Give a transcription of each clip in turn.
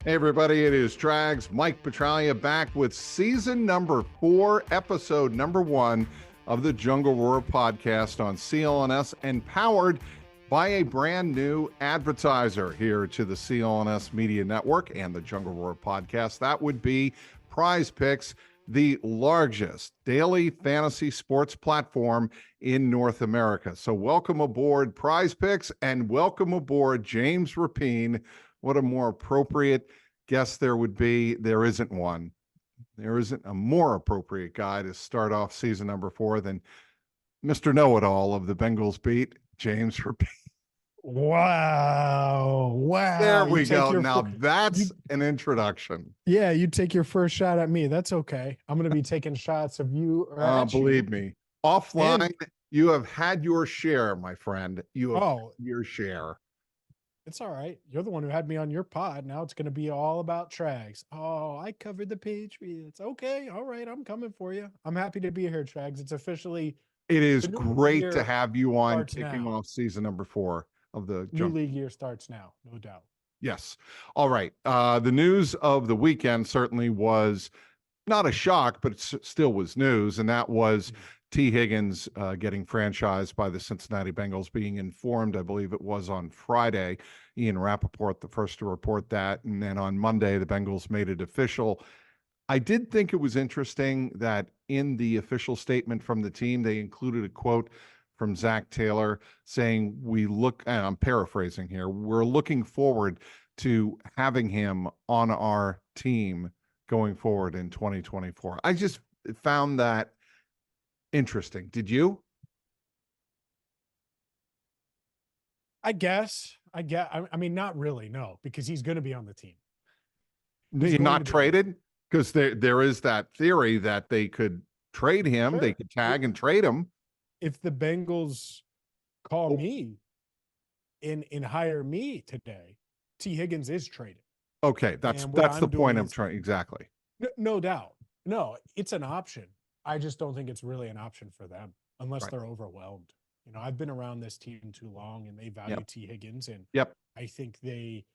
Hey, everybody, it is Trags. Mike Petralia back with season number 4, episode number 1 of the Jungle Roar podcast on CLNS and powered by a brand new advertiser here to the CLNS Media Network and the Jungle Roar podcast. That would be Prize Picks, the largest daily fantasy sports platform in North America. So welcome aboard Prize Picks and welcome aboard James Rapien. What a more appropriate guest there would be. There isn't one. There isn't a more appropriate guy to start off season number 4 than Mr. Know-It-All of the Bengals beat, James Rapien. Wow. There we go. Now that's an introduction. Yeah, you take your first shot at me. That's okay. I'm going to be taking shots of you. Believe me, offline, you have had your share, my friend. You have had your share. It's all right. You're the one who had me on your pod. Now it's going to be all about Trags. Oh, I covered the Patriots. Okay. All right. I'm coming for you. I'm happy to be here, Trags. It's officially. It is great to have you on kicking off season number 4 of the new league year starts now, no doubt. Yes. All right. The news of the weekend certainly was not a shock, but it still was news. And that was Tee Higgins getting franchised by the Cincinnati Bengals, being informed, I believe it was on Friday. Ian Rappaport, the first to report that. And then on Monday, the Bengals made it official. I did think it was interesting that in the official statement from the team, they included a quote from Zach Taylor saying, and I'm paraphrasing here, we're looking forward to having him on our team going forward in 2024. I just found that interesting. Did you? I guess. I mean, not really, no, because he's going to be on the team. He's not traded? Because there is that theory that they could trade him. Sure. They could tag and trade him. If the Bengals call me and hire me today, Tee Higgins is traded. Okay, that's the point I'm trying. Exactly. No doubt. No, it's an option. I just don't think it's really an option for them unless they're overwhelmed. You know, I've been around this team too long and they value Tee Higgins. And I think they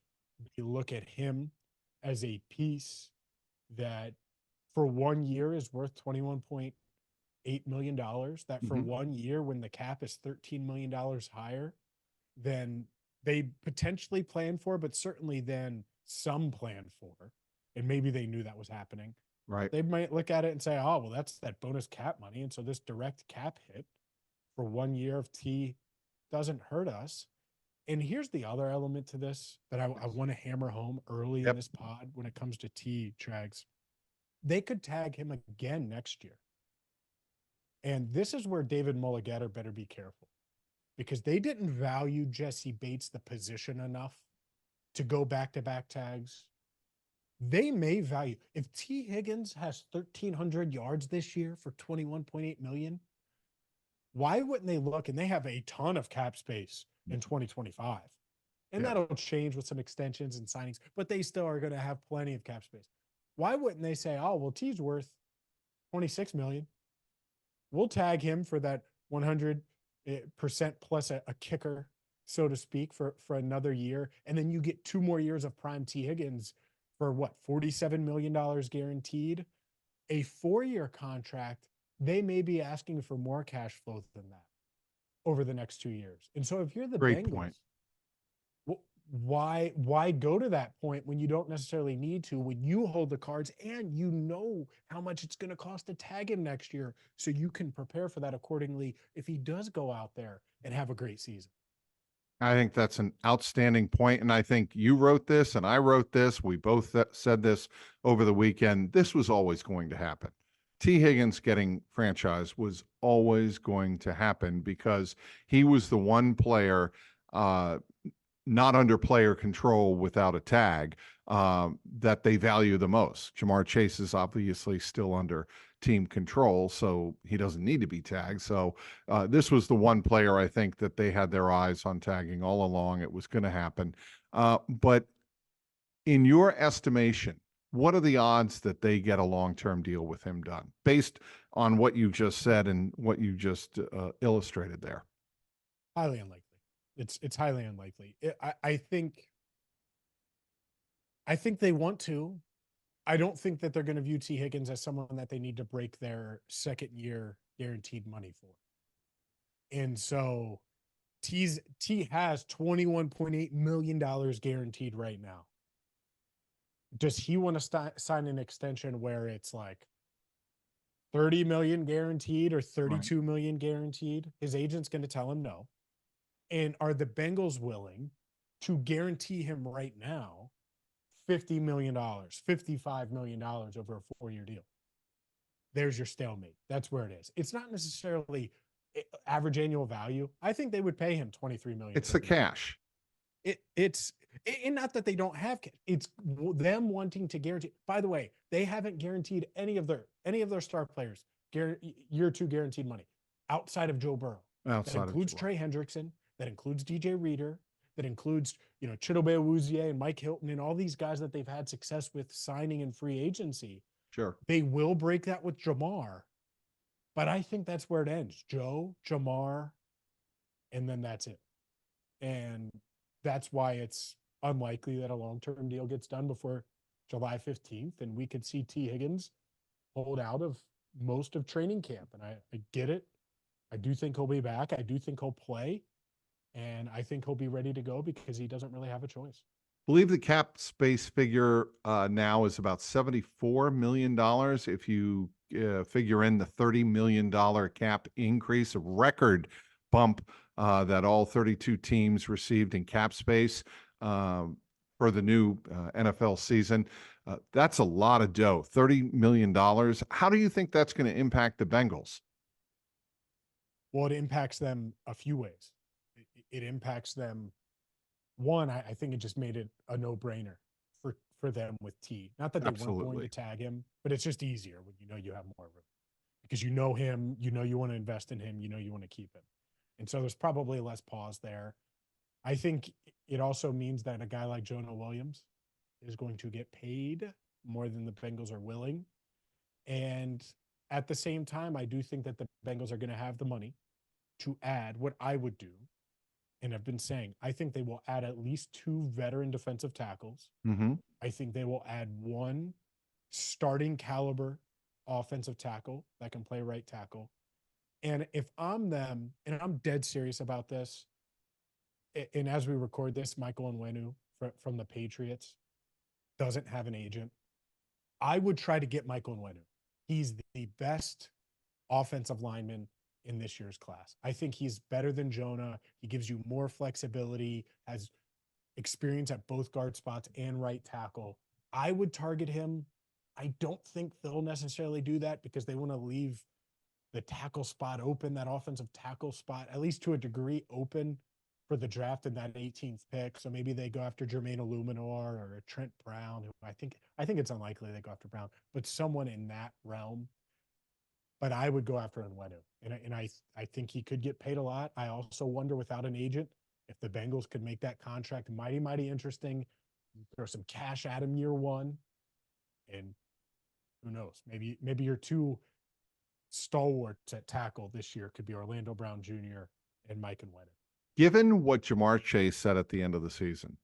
look at him as a piece that for 1 year is worth $21.8 million. That for 1 year, when the cap is $13 million higher than they potentially planned for, but certainly then some planned for, and maybe they knew that was happening. Right. They might look at it and say, oh, well, that's that bonus cap money. And so this direct cap hit for 1 year of T doesn't hurt us. And here's the other element to this that I want to hammer home early in this pod when it comes to T, Trags. They could tag him again next year. And this is where David Mulligatter better be careful, because they didn't value Jesse Bates, the position, enough to go back-to-back tags. They may value, if Tee Higgins has 1,300 yards this year for $21.8 million, why wouldn't they look? And they have a ton of cap space in 2025. And that'll change with some extensions and signings, but they still are going to have plenty of cap space. Why wouldn't they say, oh, well, T's worth $26 million. We'll tag him for that 100% plus a kicker, so to speak, for another year. And then you get 2 more years of prime Tee Higgins for what, $47 million guaranteed? A 4-year contract, they may be asking for more cash flow than that over the next 2 years. And so if you're the Bengals, why go to that point when you don't necessarily need to, when you hold the cards and you know how much it's going to cost to tag him next year, so you can prepare for that accordingly if he does go out there and have a great season. I think that's an outstanding point, and I think you wrote this and I wrote this. We both said this over the weekend. This was always going to happen. Tee Higgins getting franchised was always going to happen because he was the one player not under player control without a tag that they value the most. Jamar Chase is obviously still under team control, so he doesn't need to be tagged. So this was the one player I think that they had their eyes on tagging all along. It was going to happen. But in your estimation, what are the odds that they get a long-term deal with him done based on what you just said and what you just illustrated there? Highly unlikely. It's highly unlikely. I think I think they want to. I don't think that they're going to view Tee Higgins as someone that they need to break their second year guaranteed money for. And so T has $21.8 million guaranteed right now. Does he want to sign an extension where it's like 30 million guaranteed or 32 million guaranteed? His agent's going to tell him no. And are the Bengals willing to guarantee him right now $50 million, $55 million over a 4-year deal? There's your stalemate. That's where it is. It's not necessarily average annual value. I think they would pay him 23 million. It's the cash. It's and not that they don't have cash. It's them wanting to guarantee. By the way, they haven't guaranteed any of their star players year 2 guaranteed money outside of Joe Burrow. That includes Trey Hendrickson. That includes DJ Reader. That includes, Chidobe Awuzie and Mike Hilton and all these guys that they've had success with signing in free agency. Sure. They will break that with Jamar, but I think that's where it ends. Joe, Jamar, and then that's it. And that's why it's unlikely that a long-term deal gets done before July 15th. And we could see Tee Higgins hold out of most of training camp. And I get it. I do think he'll be back. I do think he'll play. And I think he'll be ready to go because he doesn't really have a choice. I believe the cap space figure now is about $74 million. If you figure in the $30 million cap increase, a record bump that all 32 teams received in cap space for the new NFL season. That's a lot of dough, $30 million. How do you think that's going to impact the Bengals? Well, it impacts them a few ways. It impacts them. One, I think it just made it a no-brainer for them with T. Not that they weren't going to tag him, but it's just easier when you have more room. Because you know him, you want to invest in him, you want to keep him. And so there's probably less pause there. I think it also means that a guy like Jonah Williams is going to get paid more than the Bengals are willing. And at the same time, I do think that the Bengals are going to have the money to add what I would do. And I've been saying, I think they will add at least 2 veteran defensive tackles. Mm-hmm. I think they will add 1 starting caliber offensive tackle that can play right tackle. And if I'm them, and I'm dead serious about this, and as we record this, Michael Onwenu from the Patriots doesn't have an agent. I would try to get Michael Onwenu. He's the best offensive lineman in this year's class. I think he's better than Jonah. He gives you more flexibility, has experience at both guard spots and right tackle. I would target him. I don't think they'll necessarily do that because they want to leave the tackle spot open, that offensive tackle spot, at least to a degree, open for the draft in that 18th pick. So maybe they go after Jermaine Illuminor or a Trent Brown, who I think it's unlikely they go after Brown, but someone in that realm. But I would go after Onwenu, and I think he could get paid a lot. I also wonder, without an agent, if the Bengals could make that contract mighty interesting, throw some cash at him year 1, and who knows? Maybe your 2 stalwarts at tackle this year could be Orlando Brown Jr. and Mike Onwenu. Given what Jamar Chase said at the end of the season,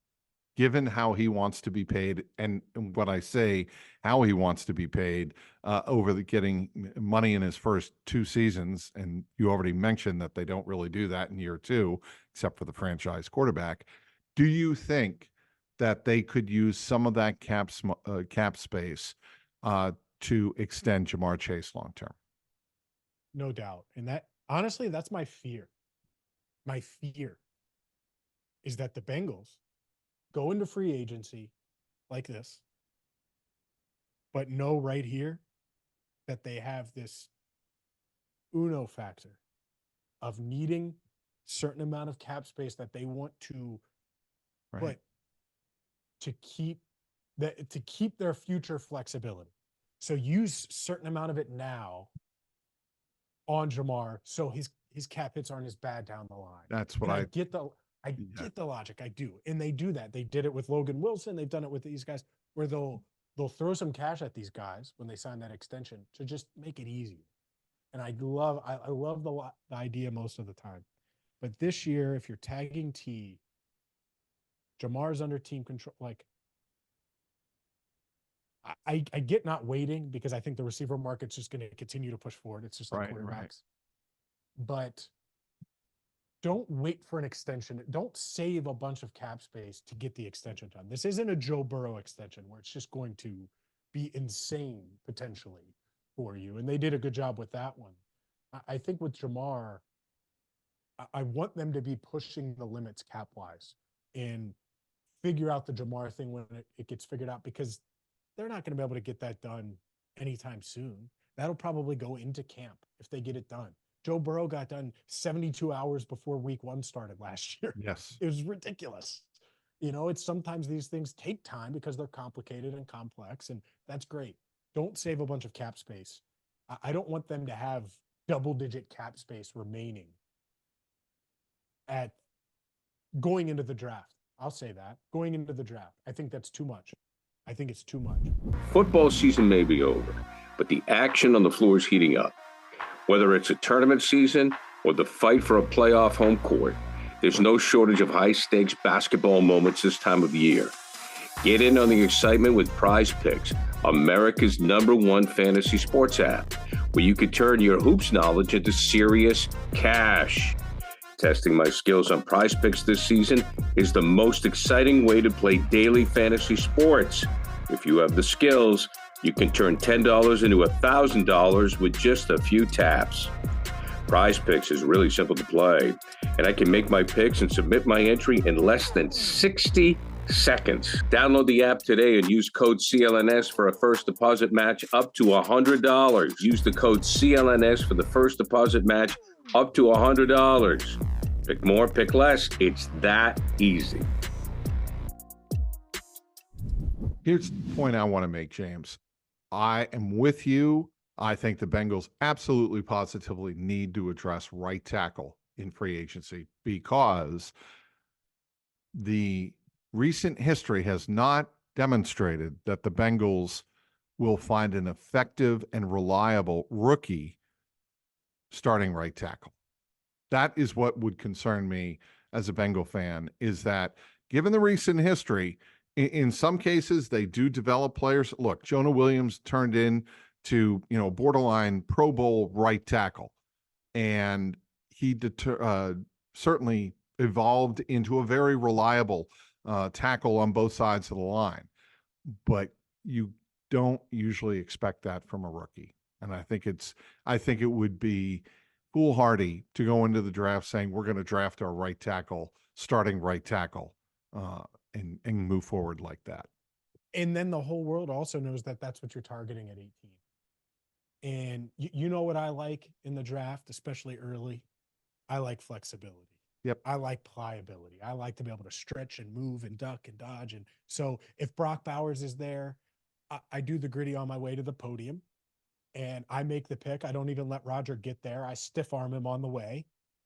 given how he wants to be paid, and when I say how he wants to be paid over getting money in his first 2 seasons, and you already mentioned that they don't really do that in year 2, except for the franchise quarterback, do you think that they could use some of that cap space to extend Jamar Chase long term? No doubt. And that, honestly, that's my fear. My fear is that the Bengals go into free agency like this, but know right here that they have this Uno factor of needing certain amount of cap space that they want to put to keep their future flexibility. So use certain amount of it now on Jamar, so his cap hits aren't as bad down the line. That's what I get get the logic. I do. And they do that. They did it with Logan Wilson. They've done it with these guys where they'll throw some cash at these guys when they sign that extension to just make it easier. And I love the idea most of the time. But this year, if you're tagging T, Jamar's under team control. Like, I get not waiting because I think the receiver market's just going to continue to push forward. It's just like Right, quarterbacks. right. But don't wait for an extension. Don't save a bunch of cap space to get the extension done. This isn't a Joe Burrow extension where it's just going to be insane potentially for you. And they did a good job with that one. I think with Jamar, I want them to be pushing the limits cap wise and figure out the Jamar thing when it gets figured out, because they're not going to be able to get that done anytime soon. That'll probably go into camp if they get it done. Joe Burrow got done 72 hours before week 1 started last year. Yes. It was ridiculous. It's sometimes these things take time because they're complicated and complex, and that's great. Don't save a bunch of cap space. I don't want them to have double-digit cap space remaining at going into the draft. I'll say that. Going into the draft. I think that's too much. I think it's too much. Football season may be over, but the action on the floor is heating up. Whether it's a tournament season or the fight for a playoff home court, there's no shortage of high-stakes basketball moments this time of year. Get in on the excitement with Prize Picks, America's #1 fantasy sports app, where you can turn your hoops knowledge into serious cash. Testing my skills on Prize Picks this season is the most exciting way to play daily fantasy sports. If you have the skills, you can turn $10 into $1,000 with just a few taps. Prize Picks is really simple to play, and I can make my picks and submit my entry in less than 60 seconds. Download the app today and use code CLNS for a first deposit match up to $100. Use the code CLNS for the first deposit match up to $100. Pick more, pick less. It's that easy. Here's the point I want to make, James. I am with you. I think the Bengals absolutely positively need to address right tackle in free agency, because the recent history has not demonstrated that the Bengals will find an effective and reliable rookie starting right tackle. That is what would concern me as a Bengal fan, is that given the recent history, in some cases, they do develop players. Look, Jonah Williams turned into, borderline Pro Bowl right tackle, and he certainly evolved into a very reliable tackle on both sides of the line. But you don't usually expect that from a rookie. And I think it would be foolhardy to go into the draft saying we're going to draft our right tackle, starting right tackle, and move forward like that. And then the whole world also knows that that's what you're targeting at 18. And you know what I like in the draft, especially early? I like flexibility. Yep. I like pliability. I like to be able to stretch and move and duck and dodge. And so if Brock Bowers is there, I do the gritty on my way to the podium and I make the pick. I don't even let Roger get there. I stiff arm him on the way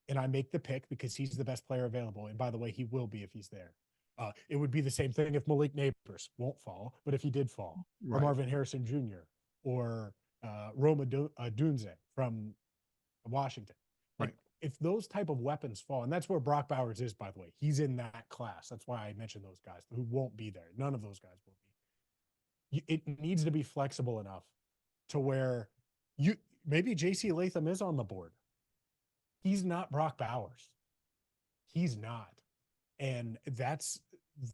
and I make the pick because he's the best player available. And by the way, he will be if he's there. It would be the same thing if Malik Neighbors won't fall, but if he did fall, Right. or Marvin Harrison Jr. or Roma Dunze from Washington. Like, Right. if those type of weapons fall, and that's where Brock Bowers is, by the way, he's in that class. That's why I mentioned those guys who won't be there. None of those guys will be. It needs to be flexible enough to where maybe JC Latham is on the board. He's not Brock Bowers. He's not. And that's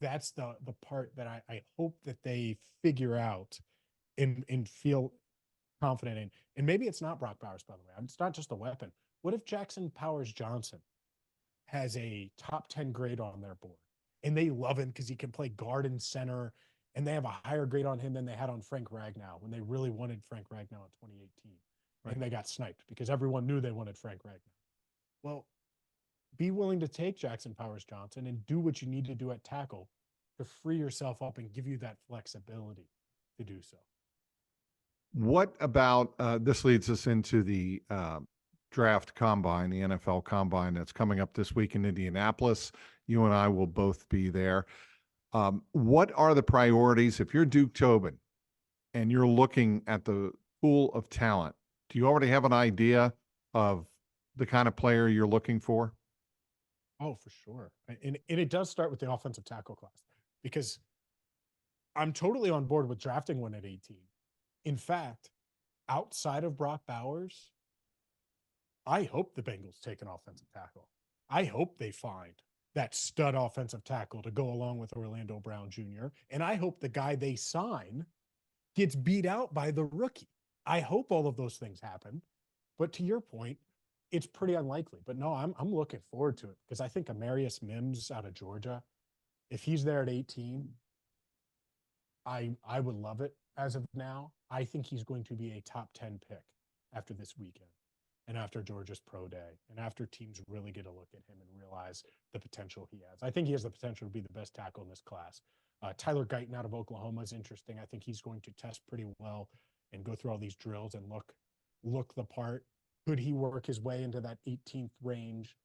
the part that I hope that they figure out and feel confident in. And maybe it's not Brock Bowers, by the way. It's not just a weapon. What if Jackson Powers Johnson has a top 10 grade on their board and they love him because he can play guard and center, and they have a higher grade on him than they had on Frank Ragnow when they really wanted Frank Ragnow in 2018. Right. And they got sniped because everyone knew they wanted Frank Ragnow. Well, be willing to take Jackson Powers Johnson and do what you need to do at tackle to free yourself up and give you that flexibility to do so. What about this leads us into the draft combine, the NFL combine that's coming up this week in Indianapolis. You and I will both be there. What are the priorities if you're Duke Tobin and you're looking at the pool of talent? Do you already have an idea of the kind of player you're looking for? Oh, for sure. And it does start with the offensive tackle class, because I'm totally on board with drafting one at 18. In fact, outside of Brock Bowers, I hope the Bengals take an offensive tackle. I hope they find that stud offensive tackle to go along with Orlando Brown Jr. And I hope the guy they sign gets beat out by the rookie. I hope all of those things happen. But to your point, it's pretty unlikely. But no, I'm looking forward to it because I think Amarius Mims out of Georgia, if he's there at 18, I would love it as of now. I think he's going to be a top 10 pick after this weekend and after Georgia's pro day and after teams really get a look at him and realize the potential he has. I think he has the potential to be the best tackle in this class. Tyler Guyton out of Oklahoma is interesting. I think he's going to test pretty well and go through all these drills and look the part. Could he work his way into that 18th range?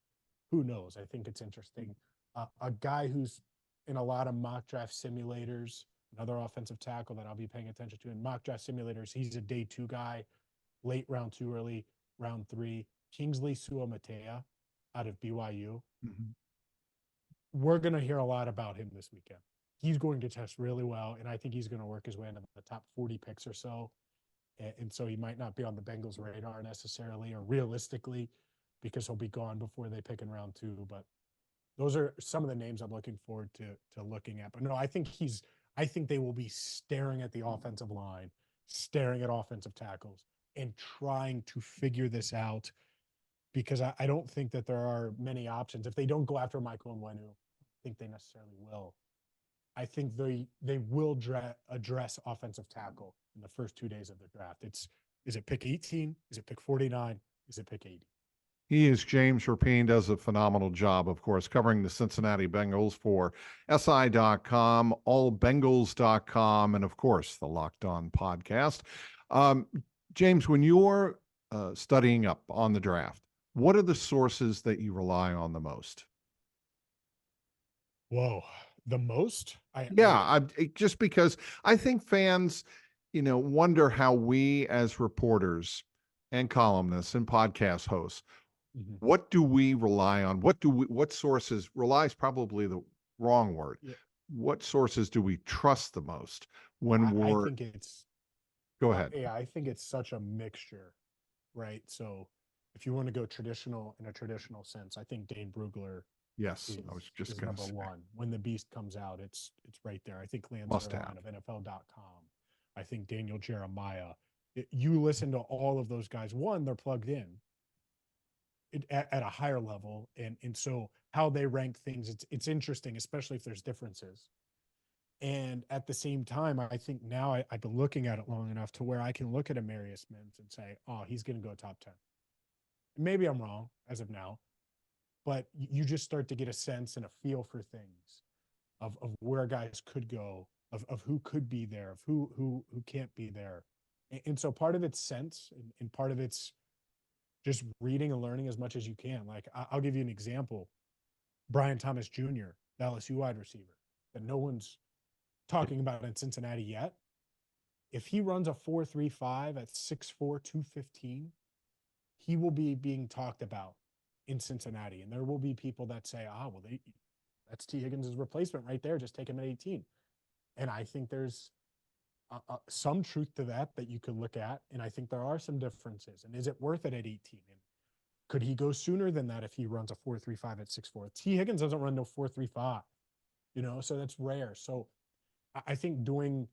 Who knows? I think it's interesting. A guy who's in a lot of mock draft simulators, another offensive tackle that I'll be paying attention to in mock draft simulators. He's a day 2 guy, late round 2, early round 3. Kingsley Suamatea out of BYU. Mhm. We're going to hear a lot about him this weekend. He's going to test really well, and I think he's going to work his way into the top 40 picks or so. And so he might not be on the Bengals' radar necessarily or realistically because he'll be gone before they pick in round 2. But those are some of the names I'm looking forward to looking at. But no, I think they will be staring at the offensive line, staring at offensive tackles, and trying to figure this out because I don't think that there are many options. If they don't go after Michael Onwenu, I think they necessarily will. I think they will address offensive tackle in the first 2 days of the draft. Is it pick 18? Is it pick 49? Is it pick 80? He is James Rapien, does a phenomenal job, of course, covering the Cincinnati Bengals for SI.com, allbengals.com, and of course, the Locked On podcast. James, when you're studying up on the draft, what are the sources that you rely on the most? Whoa, the most? Just because I think fans, wonder how we as reporters and columnists and podcast hosts, what do we rely on? What sources, rely is probably the wrong word. Yeah. What sources do we trust the most when I think it's, go ahead. Yeah, I think it's such a mixture, right? So if you want to go traditional in a traditional sense, I think Dane Brugler Yes, I was just is going number to say. 1. When the beast comes out, it's right there. I think Lance Must Zierlein have. of NFL.com. I think Daniel Jeremiah. You listen to all of those guys. One, they're plugged in at a higher level, and so how they rank things, it's interesting, especially if there's differences. And at the same time, I think now I've been looking at it long enough to where I can look at Amarius Mims and say, oh, he's going to go top 10. Maybe I'm wrong as of now, but you just start to get a sense and a feel for things of where guys could go, of who could be there, of who can't be there. And so part of it's sense and part of it's just reading and learning as much as you can. Like I'll give you an example. Brian Thomas Jr., the LSU wide receiver that no one's talking about in Cincinnati yet. If he runs a 4.35 at 6'4", 215, he will be being talked about in Cincinnati. And there will be people that say, that's Tee Higgins' replacement right there. Just take him at 18. And I think there's some truth to that you could look at. And I think there are some differences. And is it worth it at 18? And could he go sooner than that if he runs a 4.35 at 6'4"? Tee Higgins doesn't run no 4.35, so that's rare. So I think doing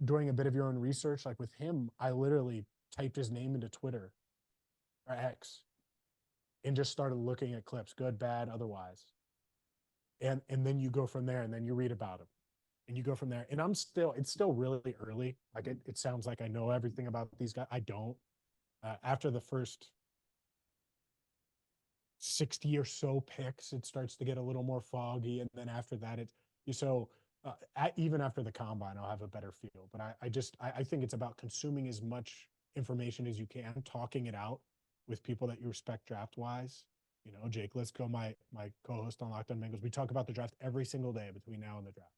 a bit of your own research, like with him, I literally typed his name into Twitter or X and just started looking at clips, good, bad, otherwise. And then you go from there and then you read about him and you go from there. And it's still really early. Like it sounds like I know everything about these guys. I don't. After the first 60 or so picks, it starts to get a little more foggy. And then after that, even after the combine, I'll have a better feel. But I think it's about consuming as much information as you can, talking it out with people that you respect draft wise. Jake Lisco, my co-host on LockedOn Bengals, we talk about the draft every single day between now and the draft.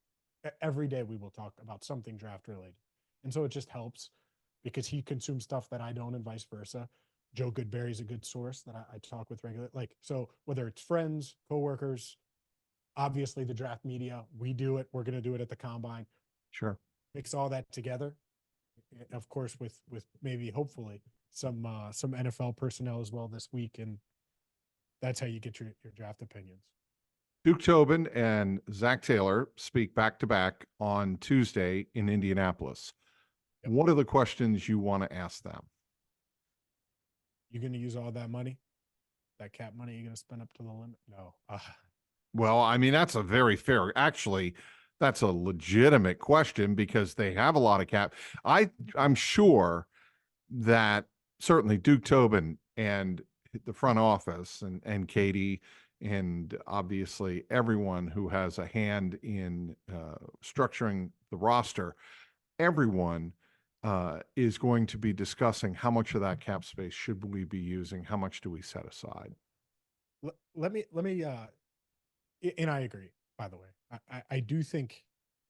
Every day we will talk about something draft related. And so it just helps because he consumes stuff that I don't and vice versa. Joe Goodberry is a good source that I talk with regularly. So whether it's friends, coworkers, obviously the draft media, we do it. We're going to do it at the combine. Sure. mix all that together. Of course, with maybe hopefully some NFL personnel as well this week, and that's how you get your draft opinions. Duke Tobin and Zach Taylor speak back to back on Tuesday in Indianapolis. Yep. What are the questions you want to ask them? You going to use all that money, that cap money? You're going to spend up to the limit? No. Well, I mean, that's a very fair, actually, that's a legitimate question because they have a lot of cap. I'm sure that certainly Duke Tobin and the front office and Katie and obviously everyone who has a hand in structuring the roster, everyone is going to be discussing how much of that cap space should we be using, how much do we set aside. Let me and I agree, by the way. I do think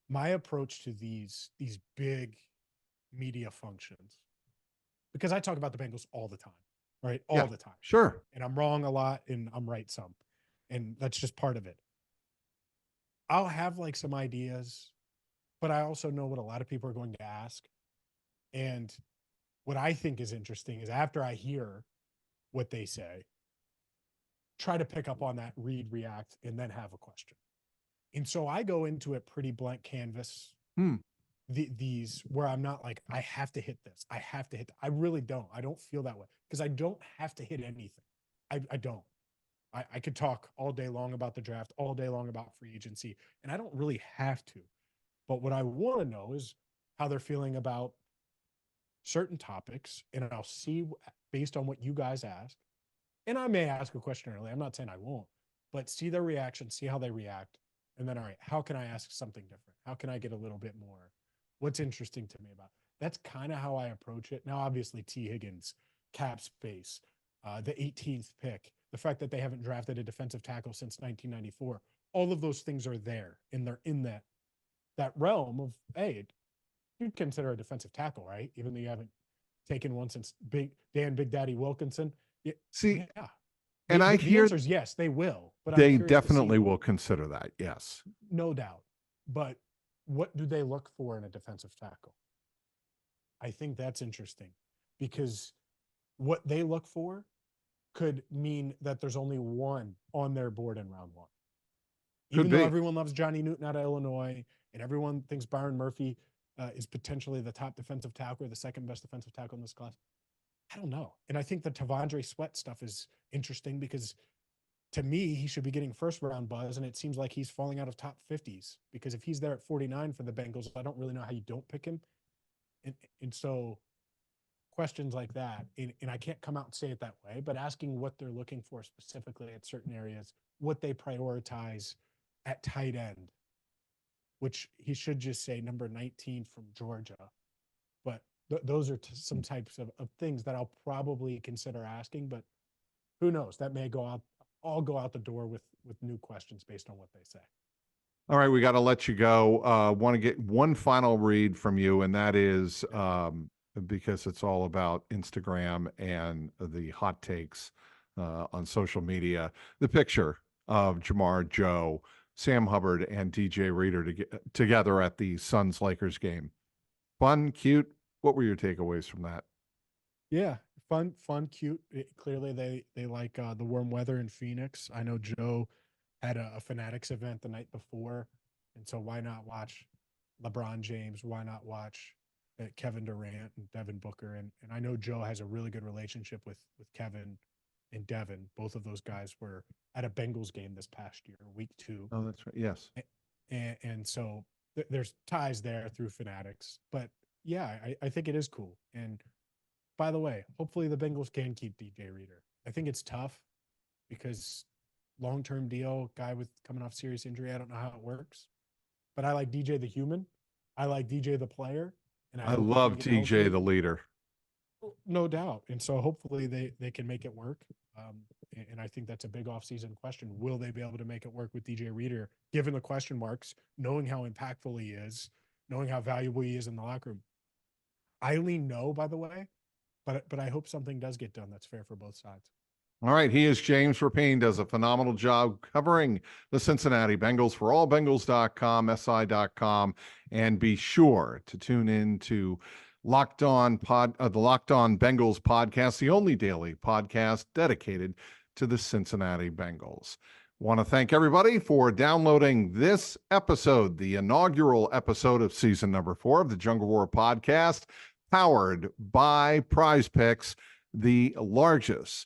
my approach to these big media functions, because I talk about the Bengals all the time, right? All the time. Sure. And I'm wrong a lot and I'm right some. And that's just part of it. I'll have like some ideas, but I also know what a lot of people are going to ask. And what I think is interesting is after I hear what they say, try to pick up on that, read, react, and then have a question. And so I go into it pretty blank canvas. These where I'm not like, I have to hit this. I have to hit. I really don't. I don't feel that way because I don't have to hit anything. I don't. I could talk all day long about the draft, all day long about free agency, and I don't really have to. But what I want to know is how they're feeling about certain topics, and I'll see based on what you guys ask. And I may ask a question early. I'm not saying I won't, but see their reaction, see how they react. And then, all right, how can I ask something different? How can I get a little bit more? What's interesting to me about it? That's kind of how I approach it. Now, obviously, Tee Higgins, cap space, the 18th pick, the fact that they haven't drafted a defensive tackle since 1994, all of those things are there, and they're in that realm of, hey, you'd consider a defensive tackle, right? Even though you haven't taken one since Big Daddy Wilkinson. See, yeah. And I the hear answer is yes, they will. But they I'm curious to definitely see, will consider that. Yes. no doubt. But what do they look for in a defensive tackle? I think that's interesting because what they look for could mean that there's only one on their board in round one. Even though everyone loves Johnny Newton out of Illinois and everyone thinks Byron Murphy is potentially the top defensive tackle or the second best defensive tackle in this class, I don't know. And I think the Tavondre Sweat stuff is interesting because to me, he should be getting first round buzz, and it seems like he's falling out of top 50s because if he's there at 49 for the Bengals, I don't really know how you don't pick him. And so questions like that, and I can't come out and say it that way, but asking what they're looking for specifically at certain areas, what they prioritize at tight end, which he should just say number 19 from Georgia. But those are some types of things that I'll probably consider asking, but who knows? That may go out. I'll go out the door with new questions based on what they say. All right, we got to let you go. Want to get one final read from you, and that is because it's all about Instagram and the hot takes on social media. The picture of Jamar, Joe, Sam Hubbard, and DJ Reader together at the Suns Lakers game. Fun, cute. What were your takeaways from that? Yeah, fun, cute. Clearly, they like the warm weather in Phoenix. I know Joe had a Fanatics event the night before, and so why not watch LeBron James? Why not watch Kevin Durant and Devin Booker? And I know Joe has a really good relationship with Kevin and Devin. Both of those guys were at a Bengals game this past year, week 2. Oh, that's right. Yes. And so there's ties there through Fanatics. But yeah, I think it is cool. And by the way, hopefully the Bengals can keep DJ Reader. I think it's tough because long-term deal, guy with coming off serious injury. I don't know how it works, but I like DJ the human. I like DJ the player. And I love DJ the leader. No doubt. And so hopefully they can make it work. And I think that's a big offseason question. Will they be able to make it work with DJ Reader, given the question marks, knowing how impactful he is, knowing how valuable he is in the locker room? I lean no, by the way, but I hope something does get done that's fair for both sides. All right, he is James Rapien, does a phenomenal job covering the Cincinnati Bengals for allbengals.com, si.com, and be sure to tune in to the Locked On Bengals podcast, the only daily podcast dedicated to the Cincinnati Bengals. Want to thank everybody for downloading this episode, the inaugural episode of season number 4 of the Jungle Roar podcast, powered by Prize Picks, the largest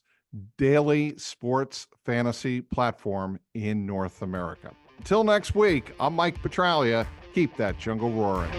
daily sports fantasy platform in North America. Until next week, I'm Mike Petralia. Keep that jungle roaring.